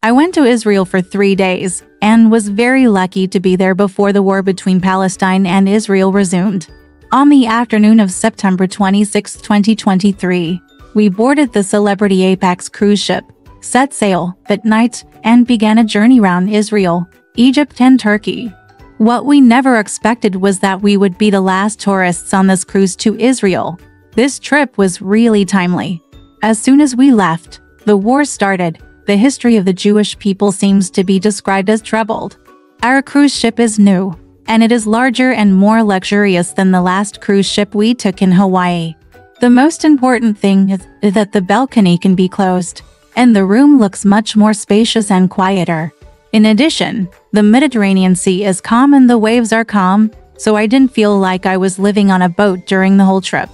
I went to Israel for 3 days and was very lucky to be there before the war between Palestine and Israel resumed. On the afternoon of September 26, 2023, we boarded the Celebrity Apex cruise ship, set sail at night, and began a journey around Israel, Egypt, and Turkey. What we never expected was that we would be the last tourists on this cruise to Israel. This trip was really timely. As soon as we left, the war started. The history of the Jewish people seems to be described as troubled. Our cruise ship is new, and it is larger and more luxurious than the last cruise ship we took in Hawaii. The most important thing is that the balcony can be closed, and the room looks much more spacious and quieter. In addition, the Mediterranean Sea is calm and the waves are calm, so I didn't feel like I was living on a boat during the whole trip.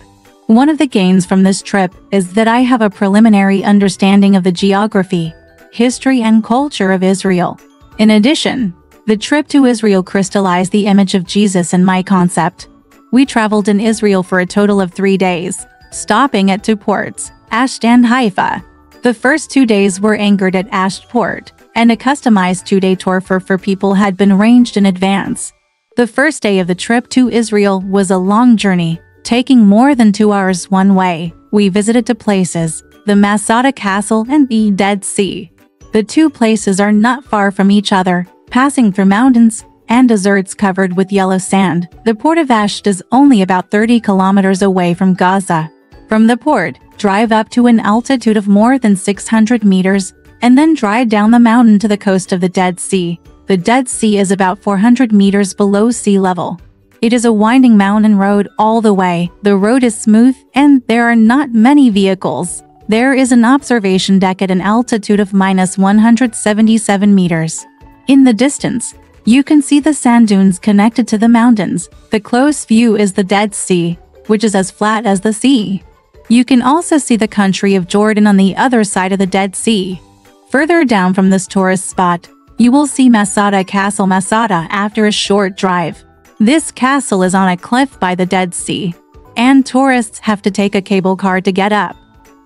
One of the gains from this trip is that I have a preliminary understanding of the geography, history, and culture of Israel. In addition, the trip to Israel crystallized the image of Jesus in my concept. We traveled in Israel for a total of 3 days, stopping at 2 ports, Ashdod and Haifa. The first 2 days were anchored at Ashdod Port, and a customized 2-day tour for people had been arranged in advance. The first day of the trip to Israel was a long journey, taking more than 2 hours one way. We visited 2 places, the Masada Castle and the Dead Sea. The 2 places are not far from each other, passing through mountains and deserts covered with yellow sand. The port of Ashdod is only about 30 kilometers away from Gaza. From the port, drive up to an altitude of more than 600 meters, and then drive down the mountain to the coast of the Dead Sea. The Dead Sea is about 400 meters below sea level. It is a winding mountain road all the way. The road is smooth, and there are not many vehicles. There is an observation deck at an altitude of -177 meters. In the distance, you can see the sand dunes connected to the mountains. The close view is the Dead Sea, which is as flat as the sea. You can also see the country of Jordan on the other side of the Dead Sea. Further down from this tourist spot, you will see Masada Castle Masada after a short drive. This castle is on a cliff by the Dead Sea, and tourists have to take a cable car to get up.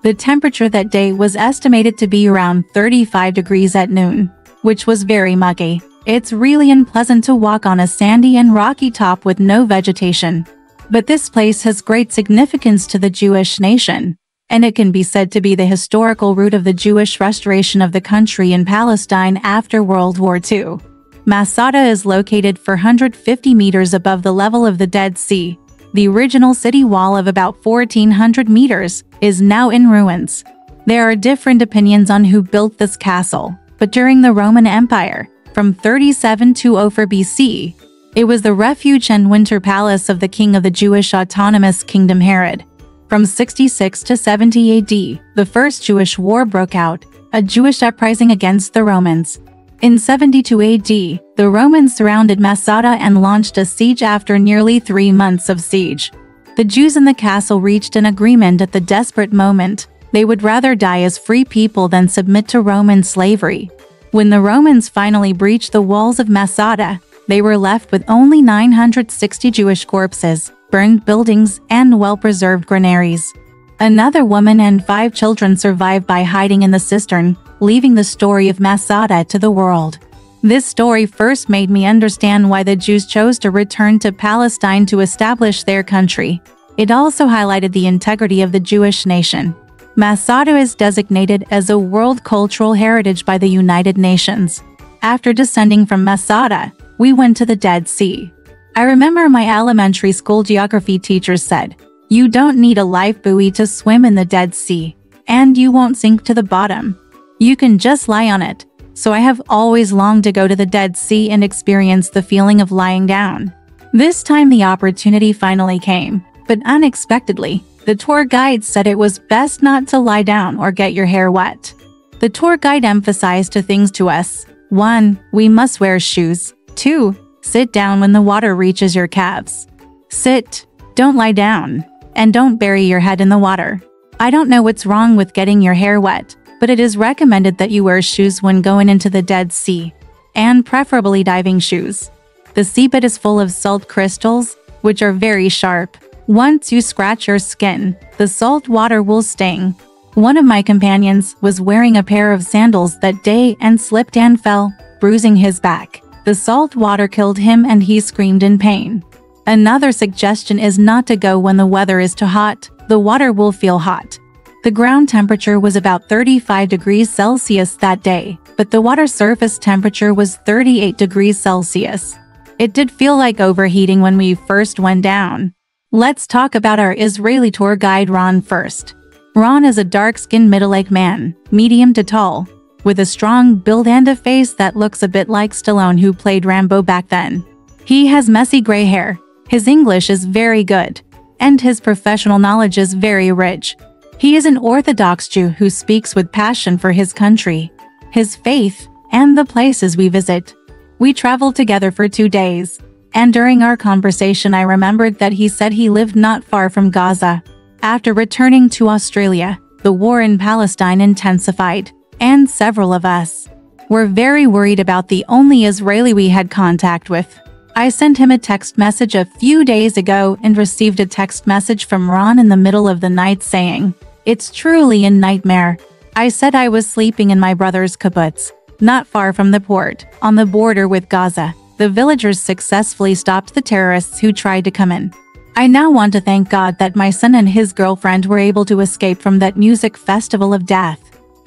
The temperature that day was estimated to be around 35 degrees at noon, which was very muggy. It's really unpleasant to walk on a sandy and rocky top with no vegetation. But this place has great significance to the Jewish nation, and it can be said to be the historical root of the Jewish restoration of the country in Palestine after World War II. Masada is located 450 meters above the level of the Dead Sea. The original city wall of about 1,400 meters is now in ruins. There are different opinions on who built this castle, but during the Roman Empire, from 37 to 04 BC, it was the refuge and winter palace of the king of the Jewish Autonomous Kingdom Herod. From 66 to 70 AD, the First Jewish War broke out, a Jewish uprising against the Romans. In 72 AD, the Romans surrounded Masada and launched a siege after nearly 3 months of siege. The Jews in the castle reached an agreement at the desperate moment. They would rather die as free people than submit to Roman slavery. When the Romans finally breached the walls of Masada, they were left with only 960 Jewish corpses, burned buildings, and well-preserved granaries. Another woman and 5 children survived by hiding in the cistern, leaving the story of Masada to the world. This story first made me understand why the Jews chose to return to Palestine to establish their country. It also highlighted the integrity of the Jewish nation. Masada is designated as a World Cultural Heritage by the United Nations. After descending from Masada, we went to the Dead Sea. I remember my elementary school geography teacher said, "You don't need a life buoy to swim in the Dead Sea, and you won't sink to the bottom. You can just lie on it." So I have always longed to go to the Dead Sea and experience the feeling of lying down. This time the opportunity finally came, but unexpectedly, the tour guide said it was best not to lie down or get your hair wet. The tour guide emphasized 2 things to us. 1. We must wear shoes. 2. Sit down when the water reaches your calves. Sit, don't lie down, and don't bury your head in the water. I don't know what's wrong with getting your hair wet, but it is recommended that you wear shoes when going into the Dead Sea, and preferably diving shoes. The seabed is full of salt crystals, which are very sharp. Once you scratch your skin, the salt water will sting. One of my companions was wearing a pair of sandals that day and slipped and fell, bruising his back. The salt water killed him and he screamed in pain. Another suggestion is not to go when the weather is too hot. The water will feel hot. The ground temperature was about 35 degrees Celsius that day, but the water surface temperature was 38 degrees Celsius. It did feel like overheating when we first went down. Let's talk about our Israeli tour guide Ron first. Ron is a dark-skinned middle-aged man, medium to tall, with a strong build and a face that looks a bit like Stallone, who played Rambo back then. He has messy gray hair, his English is very good, and his professional knowledge is very rich. He is an Orthodox Jew who speaks with passion for his country, his faith, and the places we visit. We traveled together for 2 days, and during our conversation I remembered that he said he lived not far from Gaza. After returning to Australia, the war in Palestine intensified, and several of us were very worried about the only Israeli we had contact with. I sent him a text message a few days ago and received a text message from Ron in the middle of the night saying, "It's truly a nightmare." I said I was sleeping in my brother's kibbutz, not far from the port, on the border with Gaza. The villagers successfully stopped the terrorists who tried to come in. I now want to thank God that my son and his girlfriend were able to escape from that music festival of death.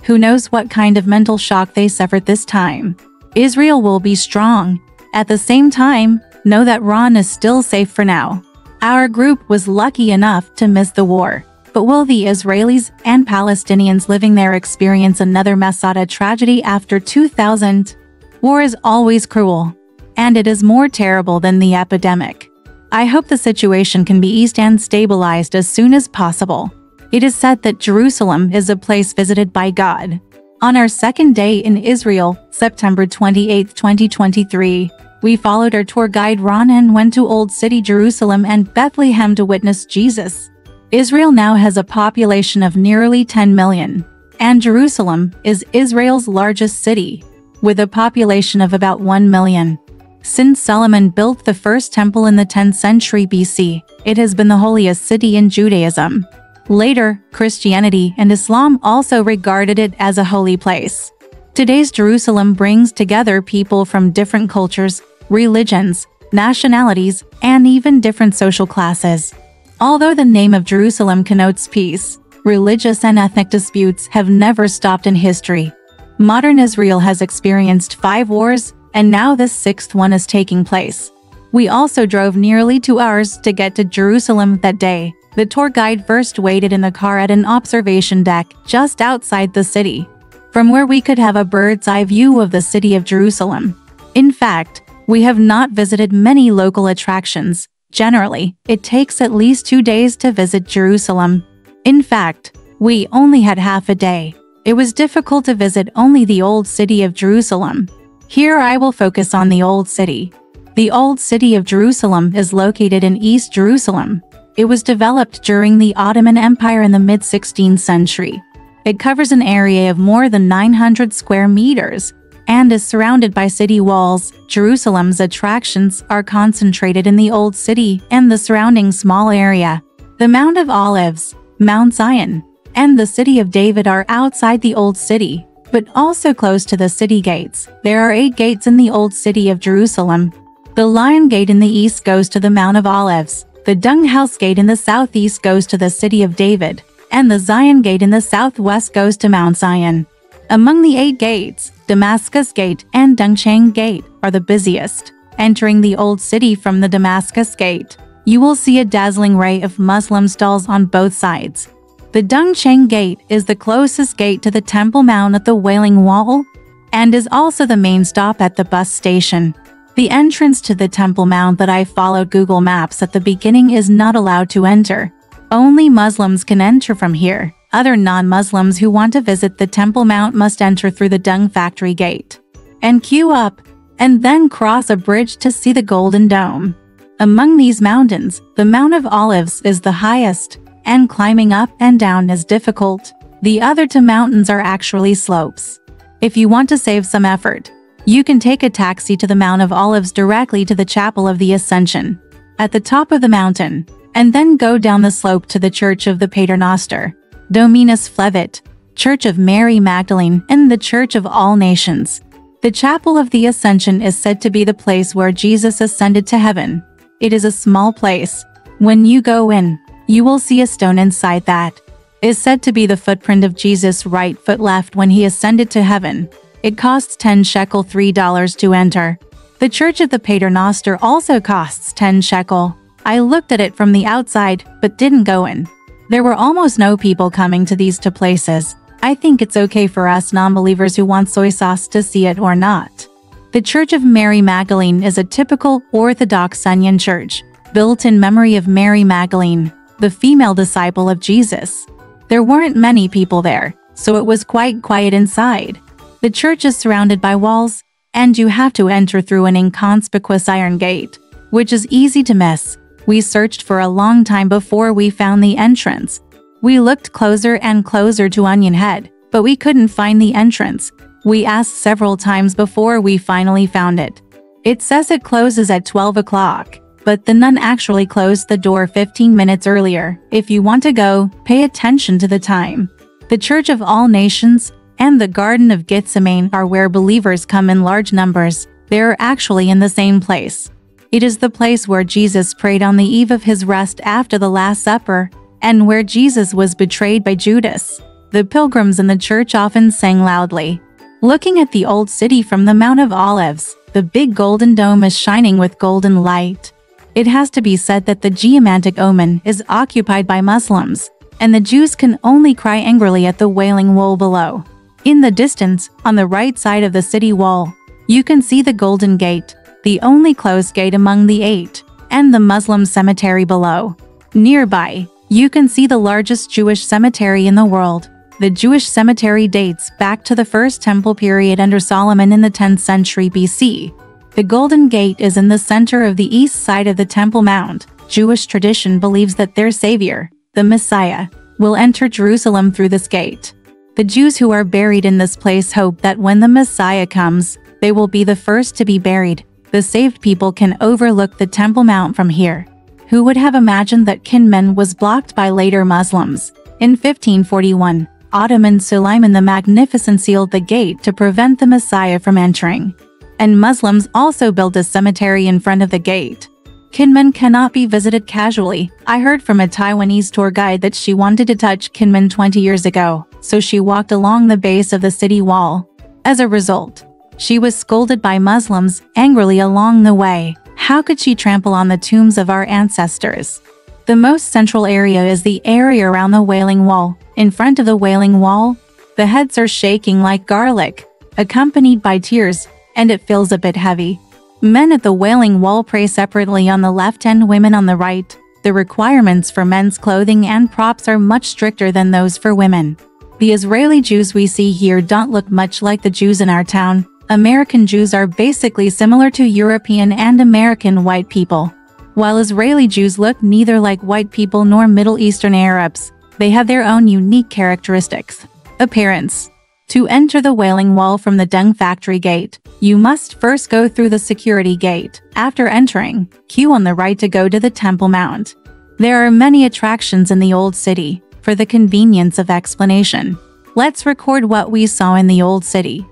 Who knows what kind of mental shock they suffered this time. Israel will be strong. At the same time, know that Ron is still safe for now. Our group was lucky enough to miss the war. But will the Israelis and Palestinians living there experience another Masada tragedy after 2000? War is always cruel, and it is more terrible than the epidemic. I hope the situation can be eased and stabilized as soon as possible. It is said that Jerusalem is a place visited by God. On our second day in Israel, September 28, 2023, we followed our tour guide Ron and went to Old City Jerusalem and Bethlehem to witness Jesus. Israel now has a population of nearly 10 million, and Jerusalem is Israel's largest city, with a population of about 1 million. Since Solomon built the first temple in the 10th century BC, it has been the holiest city in Judaism. Later, Christianity and Islam also regarded it as a holy place. Today's Jerusalem brings together people from different cultures, religions, nationalities, and even different social classes. Although the name of Jerusalem connotes peace, religious and ethnic disputes have never stopped in history. Modern Israel has experienced 5 wars, and now this 6th one is taking place. We also drove nearly 2 hours to get to Jerusalem that day. The tour guide first waited in the car at an observation deck just outside the city, from where we could have a bird's-eye view of the city of Jerusalem. In fact, we have not visited many local attractions. Generally, it takes at least 2 days to visit Jerusalem. In fact, we only had half a day. It was difficult to visit only the Old City of Jerusalem. Here I will focus on the Old City. The Old City of Jerusalem is located in East Jerusalem. It was developed during the Ottoman Empire in the mid-16th century. It covers an area of more than 900 square meters and is surrounded by city walls. Jerusalem's attractions are concentrated in the Old City and the surrounding small area. The Mount of Olives, Mount Zion, and the City of David are outside the Old City, but also close to the city gates. There are 8 gates in the Old City of Jerusalem. The Lion Gate in the east goes to the Mount of Olives, the Dung House Gate in the southeast goes to the City of David, and the Zion Gate in the southwest goes to Mount Zion. Among the 8 gates, Damascus Gate and Dungchang Gate are the busiest. Entering the Old City from the Damascus Gate, you will see a dazzling array of Muslim stalls on both sides. The Dungchang Gate is the closest gate to the Temple Mount at the Wailing Wall and is also the main stop at the bus station. The entrance to the Temple Mount that I followed Google Maps at the beginning is not allowed to enter. Only Muslims can enter from here. Other non-Muslims who want to visit the Temple Mount must enter through the Dung Factory Gate and queue up, and then cross a bridge to see the Golden Dome. Among these mountains, the Mount of Olives is the highest, and climbing up and down is difficult. The other 2 mountains are actually slopes. If you want to save some effort, you can take a taxi to the Mount of Olives directly to the Chapel of the Ascension at the top of the mountain, and then go down the slope to the Church of the Paternoster. Dominus Flevit, Church of Mary Magdalene, and the Church of All Nations. The Chapel of the Ascension is said to be the place where Jesus ascended to heaven. It is a small place. When you go in, you will see a stone inside that is said to be the footprint of Jesus' right foot left when he ascended to heaven. It costs 10 shekel $3 to enter. The Church of the Paternoster also costs 10 shekel. I looked at it from the outside, but didn't go in. There were almost no people coming to these two places. I think it's okay for us non-believers who want soy sauce to see it or not. The Church of Mary Magdalene is a typical Orthodox Onion church, built in memory of Mary Magdalene, the female disciple of Jesus. There weren't many people there, so it was quite quiet inside. The church is surrounded by walls, and you have to enter through an inconspicuous iron gate, which is easy to miss. We searched for a long time before we found the entrance. We looked closer and closer to Onion Head, but we couldn't find the entrance. We asked several times before we finally found it. It says it closes at 12 o'clock, but the nun actually closed the door 15 minutes earlier. If you want to go, pay attention to the time. The Church of All Nations and the Garden of Gethsemane are where believers come in large numbers. They are actually in the same place. It is the place where Jesus prayed on the eve of his rest after the Last Supper, and where Jesus was betrayed by Judas. The pilgrims in the church often sang loudly. Looking at the old city from the Mount of Olives, the big golden dome is shining with golden light. It has to be said that the Geomantic Omen is occupied by Muslims, and the Jews can only cry angrily at the Wailing Wall below. In the distance, on the right side of the city wall, you can see the Golden Gate, the only closed gate among the 8, and the Muslim cemetery below. Nearby, you can see the largest Jewish cemetery in the world. The Jewish cemetery dates back to the First Temple period under Solomon in the 10th century BC. The Golden Gate is in the center of the east side of the Temple Mount. Jewish tradition believes that their Savior, the Messiah, will enter Jerusalem through this gate. The Jews who are buried in this place hope that when the Messiah comes, they will be the first to be buried. The saved people can overlook the Temple Mount from here. Who would have imagined that Kinmen was blocked by later Muslims? In 1541, Ottoman Suleiman the Magnificent sealed the gate to prevent the Messiah from entering. And Muslims also built a cemetery in front of the gate. Kinmen cannot be visited casually. I heard from a Taiwanese tour guide that she wanted to touch Kinmen 20 years ago, so she walked along the base of the city wall. As a result, she was scolded by Muslims angrily along the way. How could she trample on the tombs of our ancestors? The most central area is the area around the Wailing Wall. In front of the Wailing Wall, the heads are shaking like garlic, accompanied by tears, and it feels a bit heavy. Men at the Wailing Wall pray separately on the left and women on the right. The requirements for men's clothing and props are much stricter than those for women. The Israeli Jews we see here don't look much like the Jews in our town. American Jews are basically similar to European and American white people. While Israeli Jews look neither like white people nor Middle Eastern Arabs, they have their own unique characteristics. Appearance. To enter the Wailing Wall from the Dung Factory Gate, you must first go through the security gate. After entering, queue on the right to go to the Temple Mount. There are many attractions in the Old City. For the convenience of explanation, let's record what we saw in the Old City.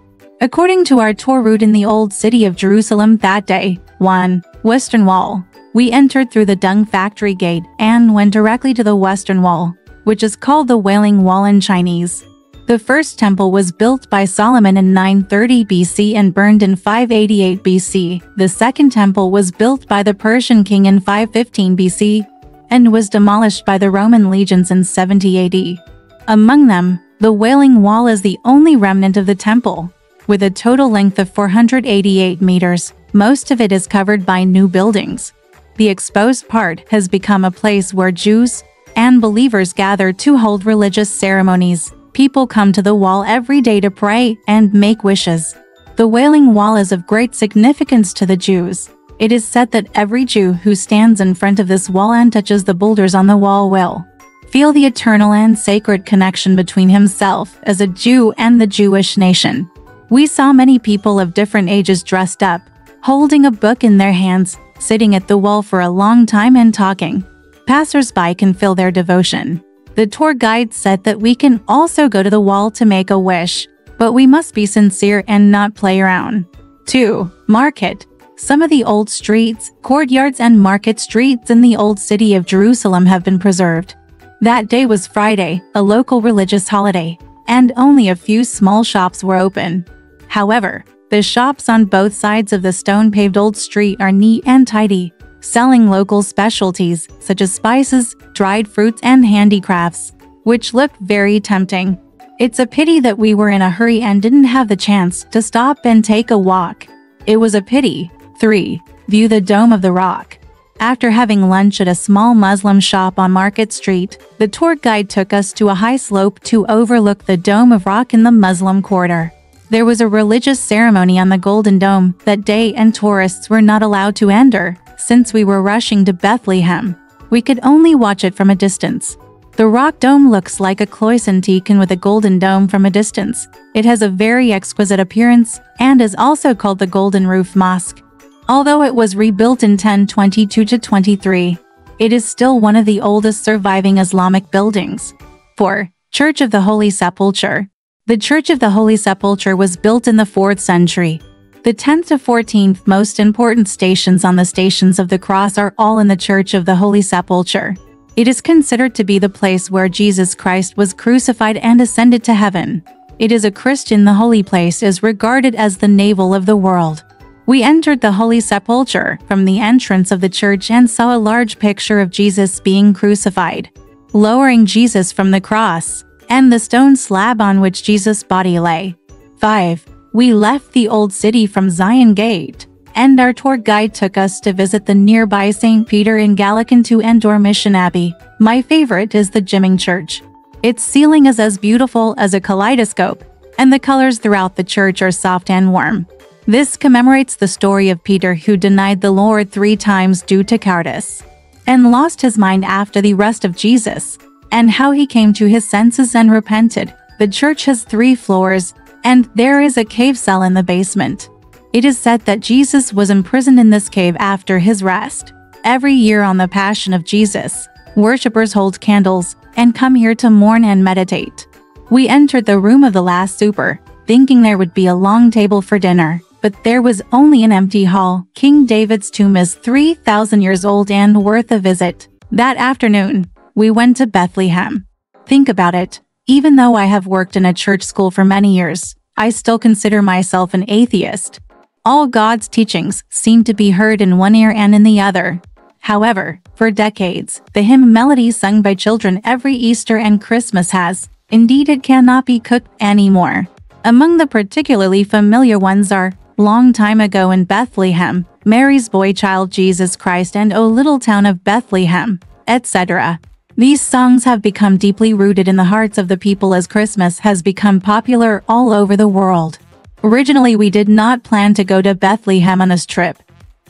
According to our tour route in the Old City of Jerusalem that day, 1. Western Wall. We entered through the Dung Factory Gate and went directly to the Western Wall, which is called the Wailing Wall in Chinese. The first temple was built by Solomon in 930 BC and burned in 588 BC. The second temple was built by the Persian king in 515 BC and was demolished by the Roman legions in 70 AD. Among them, the Wailing Wall is the only remnant of the temple, with a total length of 488 meters. Most of it is covered by new buildings. The exposed part has become a place where Jews and believers gather to hold religious ceremonies. People come to the wall every day to pray and make wishes. The Wailing Wall is of great significance to the Jews. It is said that every Jew who stands in front of this wall and touches the boulders on the wall will feel the eternal and sacred connection between himself as a Jew and the Jewish nation. We saw many people of different ages dressed up, holding a book in their hands, sitting at the wall for a long time and talking. Passers-by can feel their devotion. The tour guide said that we can also go to the wall to make a wish, but we must be sincere and not play around. 2. Market. Some of the old streets, courtyards, and market streets in the old city of Jerusalem have been preserved. That day was Friday, a local religious holiday, and only a few small shops were open. However, the shops on both sides of the stone-paved old street are neat and tidy, selling local specialties such as spices, dried fruits, and handicrafts, which look very tempting. It's a pity that we were in a hurry and didn't have the chance to stop and take a walk. It was a pity. 3. View the Dome of the Rock. After having lunch at a small Muslim shop on Market Street, the tour guide took us to a high slope to overlook the Dome of Rock in the Muslim Quarter. There was a religious ceremony on the Golden Dome that day and tourists were not allowed to enter, since we were rushing to Bethlehem. We could only watch it from a distance. The rock dome looks like a cloisonne teakin with a golden dome from a distance. It has a very exquisite appearance and is also called the Golden Roof Mosque. Although it was rebuilt in 1022-23, it is still one of the oldest surviving Islamic buildings. 4. Church of the Holy Sepulchre. The Church of the Holy Sepulchre was built in the 4th century. The 10th to 14th most important stations on the Stations of the Cross are all in the Church of the Holy Sepulchre. It is considered to be the place where Jesus Christ was crucified and ascended to heaven. It is a Christian. The holy place is regarded as the navel of the world. We entered the Holy Sepulchre from the entrance of the church and saw a large picture of Jesus being crucified, lowering Jesus from the cross, and the stone slab on which Jesus' body lay. 5. We left the old city from Zion Gate, and our tour guide took us to visit the nearby St. Peter in Gallican and Dormition Abbey. My favorite is the Jimming Church. Its ceiling is as beautiful as a kaleidoscope, and the colors throughout the church are soft and warm. This commemorates the story of Peter, who denied the Lord 3 times due to cowardice, and lost his mind after the arrest of Jesus, and how he came to his senses and repented. The church has 3 floors, and there is a cave cell in the basement. It is said that Jesus was imprisoned in this cave after his arrest. Every year on the Passion of Jesus, worshippers hold candles and come here to mourn and meditate. We entered the room of the Last Supper, thinking there would be a long table for dinner, but there was only an empty hall. King David's tomb is 3,000 years old and worth a visit. That afternoon, we went to Bethlehem. Think about it. Even though I have worked in a church school for many years, I still consider myself an atheist. All God's teachings seem to be heard in one ear and in the other. However, for decades, the hymn melody sung by children every Easter and Christmas has, indeed it cannot be cooked anymore. Among the particularly familiar ones are Long Time Ago in Bethlehem, Mary's Boy Child Jesus Christ, and O Little Town of Bethlehem, etc. These songs have become deeply rooted in the hearts of the people as Christmas has become popular all over the world. Originally, we did not plan to go to Bethlehem on this trip.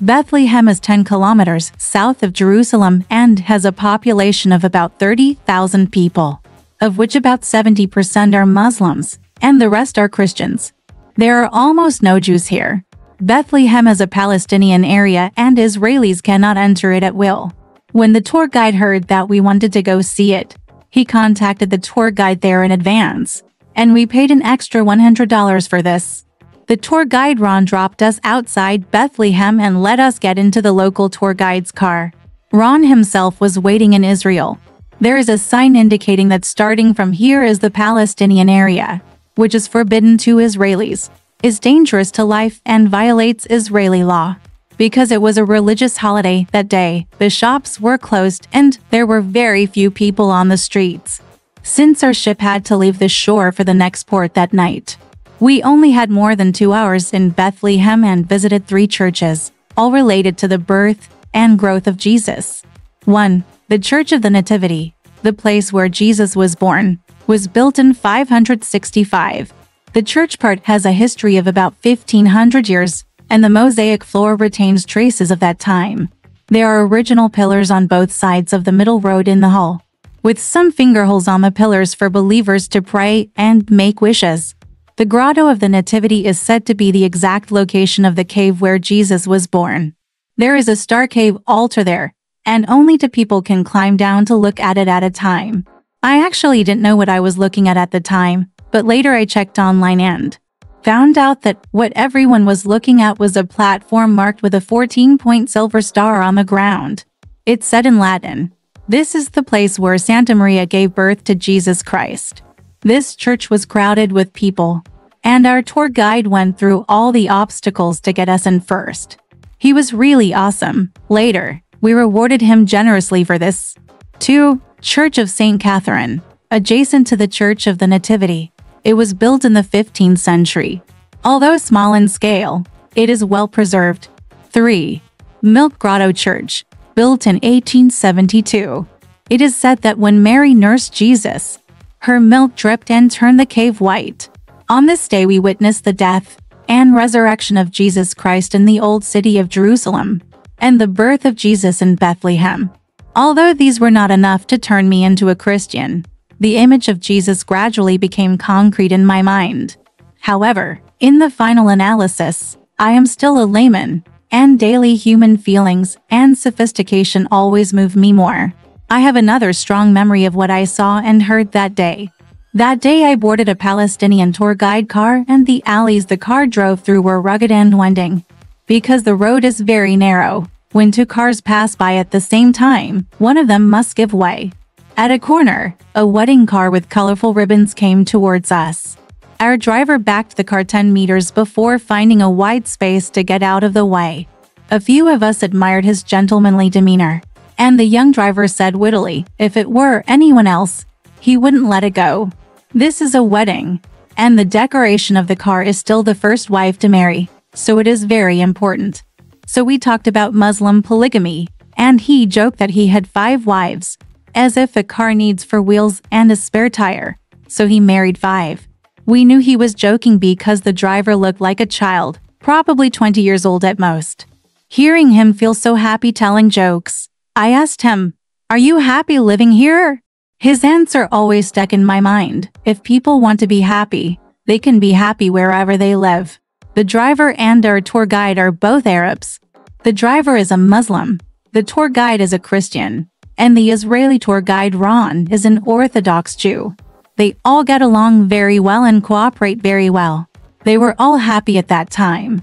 Bethlehem is 10 kilometers south of Jerusalem and has a population of about 30,000 people, of which about 70% are Muslims, and the rest are Christians. There are almost no Jews here. Bethlehem is a Palestinian area and Israelis cannot enter it at will. When the tour guide heard that we wanted to go see it, he contacted the tour guide there in advance, and we paid an extra $100 for this. The tour guide Ron dropped us outside Bethlehem and let us get into the local tour guide's car. Ron himself was waiting in Israel. There is a sign indicating that starting from here is the Palestinian area, which is forbidden to Israelis, is dangerous to life and violates Israeli law. Because it was a religious holiday that day, the shops were closed and there were very few people on the streets. Since our ship had to leave the shore for the next port that night, we only had more than 2 hours in Bethlehem and visited 3 churches, all related to the birth and growth of Jesus. 1. The Church of the Nativity, the place where Jesus was born, was built in 565. The church part has a history of about 1,500 years, and the mosaic floor retains traces of that time. There are original pillars on both sides of the middle road in the hall, with some finger holes on the pillars for believers to pray and make wishes. The Grotto of the Nativity is said to be the exact location of the cave where Jesus was born. There is a star cave altar there, and only 2 people can climb down to look at it at a time. I actually didn't know what I was looking at the time, but later I checked online and found out that what everyone was looking at was a platform marked with a 14-point silver star on the ground. It said in Latin, "This is the place where Santa Maria gave birth to Jesus Christ." This church was crowded with people, and our tour guide went through all the obstacles to get us in first. He was really awesome. Later, we rewarded him generously for this. 2. Church of St. Catherine, adjacent to the Church of the Nativity. It was built in the 15th century. Although small in scale, it is well preserved. 3. Milk Grotto Church, built in 1872. It is said that when Mary nursed Jesus, her milk dripped and turned the cave white. On this day we witnessed the death and resurrection of Jesus Christ in the old city of Jerusalem, and the birth of Jesus in Bethlehem. Although these were not enough to turn me into a Christian, the image of Jesus gradually became concrete in my mind. However, in the final analysis, I am still a layman, and daily human feelings and sophistication always move me more. I have another strong memory of what I saw and heard that day. That day I boarded a Palestinian tour guide car, and the alleys the car drove through were rugged and winding. Because the road is very narrow, when two cars pass by at the same time, one of them must give way. At a corner, a wedding car with colorful ribbons came towards us. Our driver backed the car 10 meters before finding a wide space to get out of the way. A few of us admired his gentlemanly demeanor, and the young driver said wittily, if it were anyone else, he wouldn't let it go. This is a wedding, and the decoration of the car is still the first wife to marry, so it is very important. So we talked about Muslim polygamy, and he joked that he had 5 wives, as if a car needs 4 wheels and a spare tire, so he married 5. We knew he was joking because the driver looked like a child, probably 20 years old at most. Hearing him feel so happy telling jokes, I asked him, "Are you happy living here?" His answer always stuck in my mind. If people want to be happy, they can be happy wherever they live. The driver and our tour guide are both Arabs. The driver is a Muslim, the tour guide is a Christian, and the Israeli tour guide Ron is an Orthodox Jew. They all get along very well and cooperate very well. They were all happy at that time.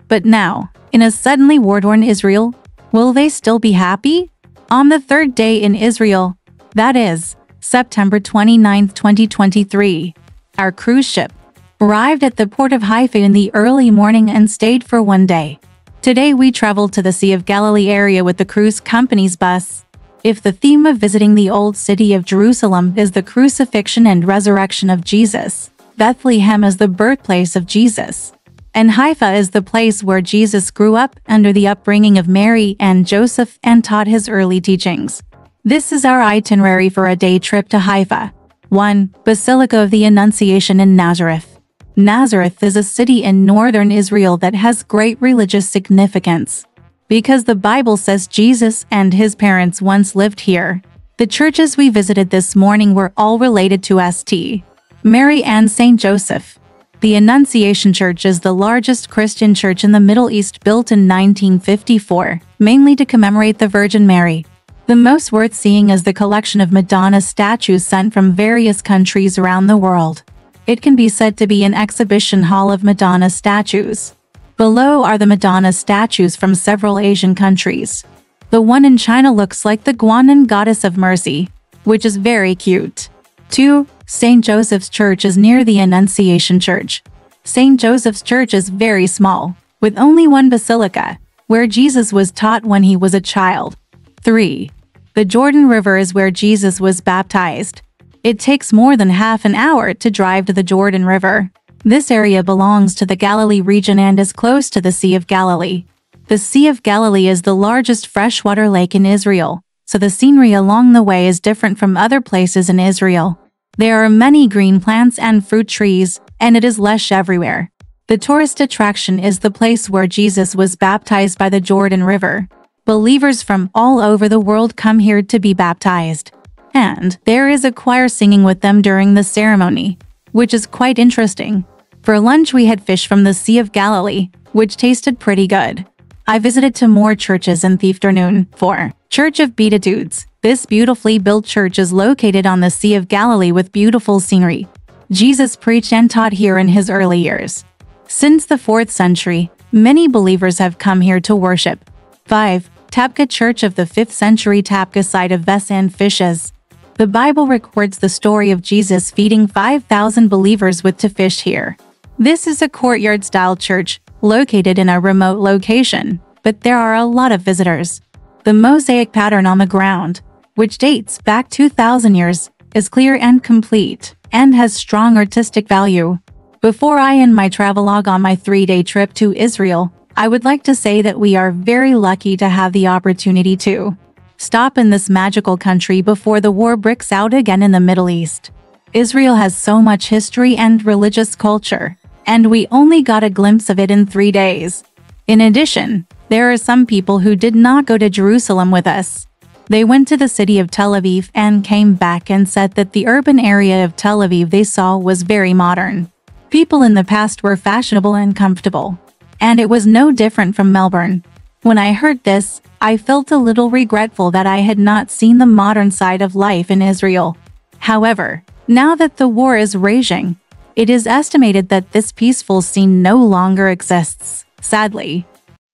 But now, in a suddenly war-torn Israel, will they still be happy? On the 3rd day in Israel, that is, September 29, 2023, our cruise ship arrived at the port of Haifa in the early morning and stayed for 1 day. Today we traveled to the Sea of Galilee area with the cruise company's bus. If the theme of visiting the old city of Jerusalem is the crucifixion and resurrection of Jesus, Bethlehem is the birthplace of Jesus, and Haifa is the place where Jesus grew up under the upbringing of Mary and Joseph and taught his early teachings. This is our itinerary for a day trip to Haifa. 1. Basilica of the Annunciation in Nazareth. Nazareth is a city in northern Israel that has great religious significance, because the Bible says Jesus and his parents once lived here. The churches we visited this morning were all related to St. Mary and St. Joseph. The Annunciation Church is the largest Christian church in the Middle East, built in 1954, mainly to commemorate the Virgin Mary. The most worth seeing is the collection of Madonna statues sent from various countries around the world. It can be said to be an exhibition hall of Madonna statues. Below are the Madonna statues from several Asian countries. The one in China looks like the Guanyin Goddess of Mercy, which is very cute. 2. St. Joseph's Church is near the Annunciation Church. St. Joseph's Church is very small, with only one basilica, where Jesus was taught when he was a child. 3. The Jordan River is where Jesus was baptized. It takes more than half an hour to drive to the Jordan River. This area belongs to the Galilee region and is close to the Sea of Galilee. The Sea of Galilee is the largest freshwater lake in Israel, so the scenery along the way is different from other places in Israel. There are many green plants and fruit trees, and it is lush everywhere. The tourist attraction is the place where Jesus was baptized by the Jordan River. Believers from all over the world come here to be baptized. And there is a choir singing with them during the ceremony, which is quite interesting. For lunch we had fish from the Sea of Galilee, which tasted pretty good. I visited to more churches in the afternoon. 4. Church of Beatitudes. This beautifully built church is located on the Sea of Galilee with beautiful scenery. Jesus preached and taught here in his early years. Since the 4th century, many believers have come here to worship. 5. Tabgha Church of the 5th century. Tabgha site of vessels and fishes. The Bible records the story of Jesus feeding 5,000 believers with fish here. This is a courtyard-style church, located in a remote location, but there are a lot of visitors. The mosaic pattern on the ground, which dates back 2,000 years, is clear and complete, and has strong artistic value. Before I end my travelogue on my 3-day trip to Israel, I would like to say that we are very lucky to have the opportunity to stop in this magical country before the war breaks out again in the Middle East. Israel has so much history and religious culture, and we only got a glimpse of it in 3 days. In addition, there are some people who did not go to Jerusalem with us. They went to the city of Tel Aviv and came back and said that the urban area of Tel Aviv they saw was very modern. People in the past were fashionable and comfortable. And it was no different from Melbourne. When I heard this, I felt a little regretful that I had not seen the modern side of life in Israel. However, now that the war is raging, it is estimated that this peaceful scene no longer exists, sadly.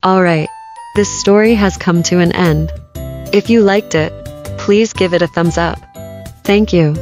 Alright, this story has come to an end. If you liked it, please give it a thumbs up. Thank you.